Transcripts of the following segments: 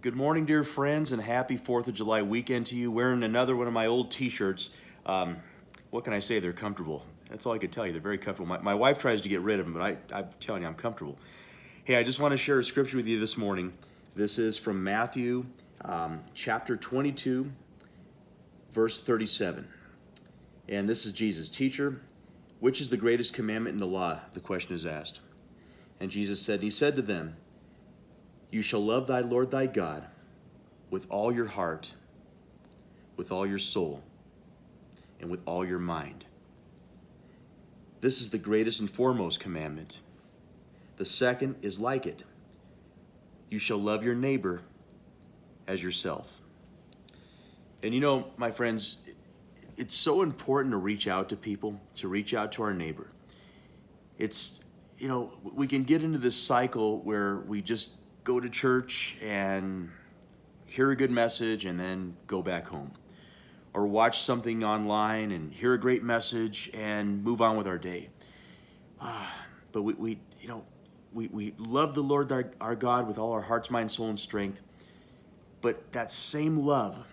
Good morning, dear friends, and happy 4th of July weekend to you. Wearing another one of my old t-shirts. What can I say? They're comfortable. That's all I can tell you. They're very comfortable. My wife tries to get rid of them, but I'm telling you, I'm comfortable. Hey, I just want to share a scripture with you this morning. This is from Matthew chapter 22, verse 37. And this is Jesus. Teacher, which is the greatest commandment in the law? The question is asked. And Jesus said, he said to them, you shall love thy Lord thy God with all your heart, with all your soul, and with all your mind. This is the greatest and foremost commandment. The second is like it. You shall love your neighbor as yourself. And you know, my friends, it's so important to reach out to people, to reach out to our neighbor. It's, you know, we can get into this cycle where we just go to church and hear a good message and then go back home, or watch something online and hear a great message and move on with our day. But we love the Lord our God with all our hearts, mind, soul, and strength. But that same love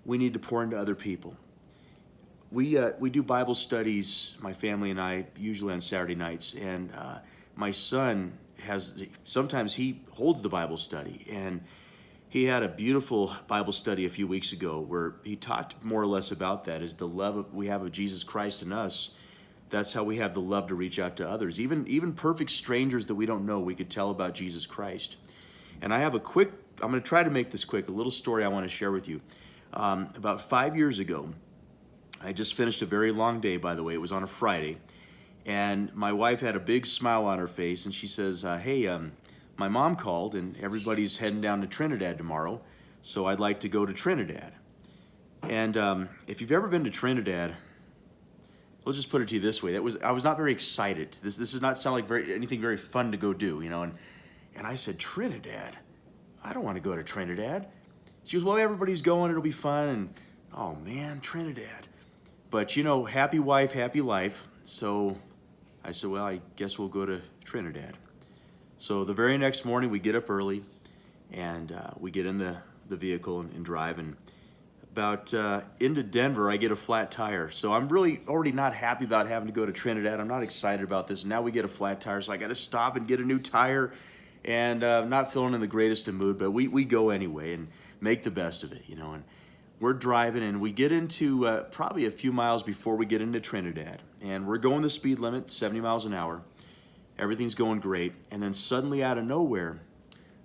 we need to pour into other people. We do Bible studies, my family and I, usually on Saturday nights, and my son sometimes he holds the Bible study, and he had a beautiful Bible study a few weeks ago where he talked more or less about that, is the love we have of Jesus Christ in us. That's how we have the love to reach out to others. Even perfect strangers that we don't know, we could tell about Jesus Christ. And I have I'm going to try to make this quick, a little story I want to share with you. About 5 years ago, I just finished a very long day, by the way. It was on a Friday. And my wife had a big smile on her face, and she says, hey, my mom called, and everybody's heading down to Trinidad tomorrow, so I'd like to go to Trinidad. And if you've ever been to Trinidad, we'll just put it to you this way. I was not very excited. This does not sound like anything very fun to go do, you know. And I said, Trinidad? I don't want to go to Trinidad. She goes, well, everybody's going. It'll be fun. And, oh, man, Trinidad. But, you know, happy wife, happy life. So I said, well, I guess we'll go to Trinidad. So the very next morning, we get up early, and we get in the vehicle and drive. And about into Denver, I get a flat tire. So I'm really already not happy about having to go to Trinidad. I'm not excited about this. Now we get a flat tire, so I got to stop and get a new tire. And not feeling in the greatest of mood, but we go anyway and make the best of it, you know. And we're driving, and we get into probably a few miles before we get into Trinidad. And we're going the speed limit, 70 miles an hour. Everything's going great. And then suddenly out of nowhere,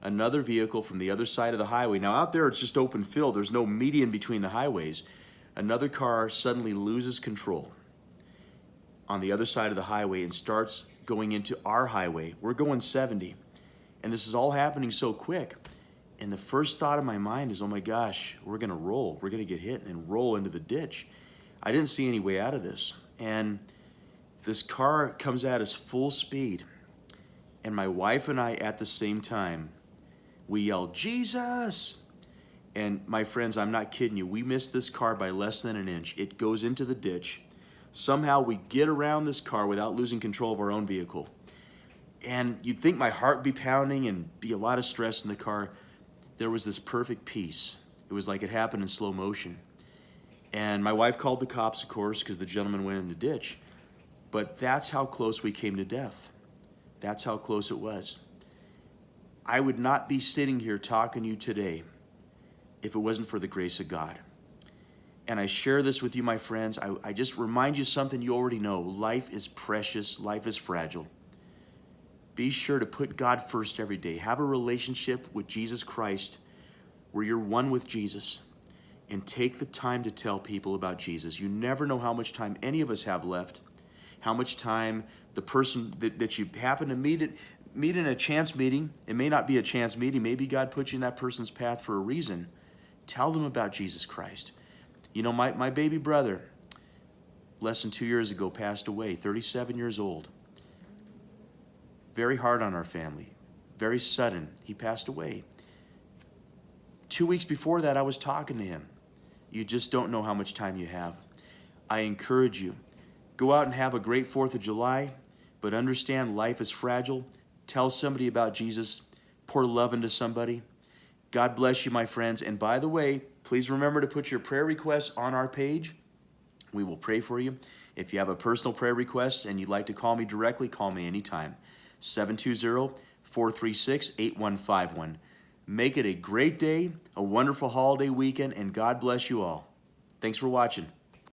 another vehicle from the other side of the highway. Now out there, it's just open field. There's no median between the highways. Another car suddenly loses control on the other side of the highway and starts going into our highway. We're going 70. And this is all happening so quick. And the first thought of my mind is, oh my gosh, we're going to roll. We're going to get hit and roll into the ditch. I didn't see any way out of this. And this car comes at us full speed. And my wife and I, at the same time, we yell, Jesus! And my friends, I'm not kidding you. We missed this car by less than an inch. It goes into the ditch. Somehow we get around this car without losing control of our own vehicle. And you'd think my heart would be pounding and be a lot of stress in the car. There was this perfect peace. It was like it happened in slow motion. And my wife called the cops, of course, because the gentleman went in the ditch. But that's how close we came to death. That's how close it was. I would not be sitting here talking to you today if it wasn't for the grace of God. And I share this with you, my friends. I just remind you something you already know. Life is precious. Life is fragile. Be sure to put God first every day. Have a relationship with Jesus Christ where you're one with Jesus, and take the time to tell people about Jesus. You never know how much time any of us have left, how much time the person that you happen to meet in a chance meeting. It may not be a chance meeting. Maybe God put you in that person's path for a reason. Tell them about Jesus Christ. You know, my baby brother, less than 2 years ago, passed away, 37 years old. Very hard on our family. Very sudden. He passed away. 2 weeks before that, I was talking to him. You just don't know how much time you have. I encourage you, go out and have a great 4th of July, but understand life is fragile. Tell somebody about Jesus. Pour love into somebody. God bless you, my friends. And by the way, please remember to put your prayer requests on our page. We will pray for you. If you have a personal prayer request and you'd like to call me directly, call me anytime. 720-436-8151. Make it a great day, a wonderful holiday weekend, and God bless you all. Thanks for watching.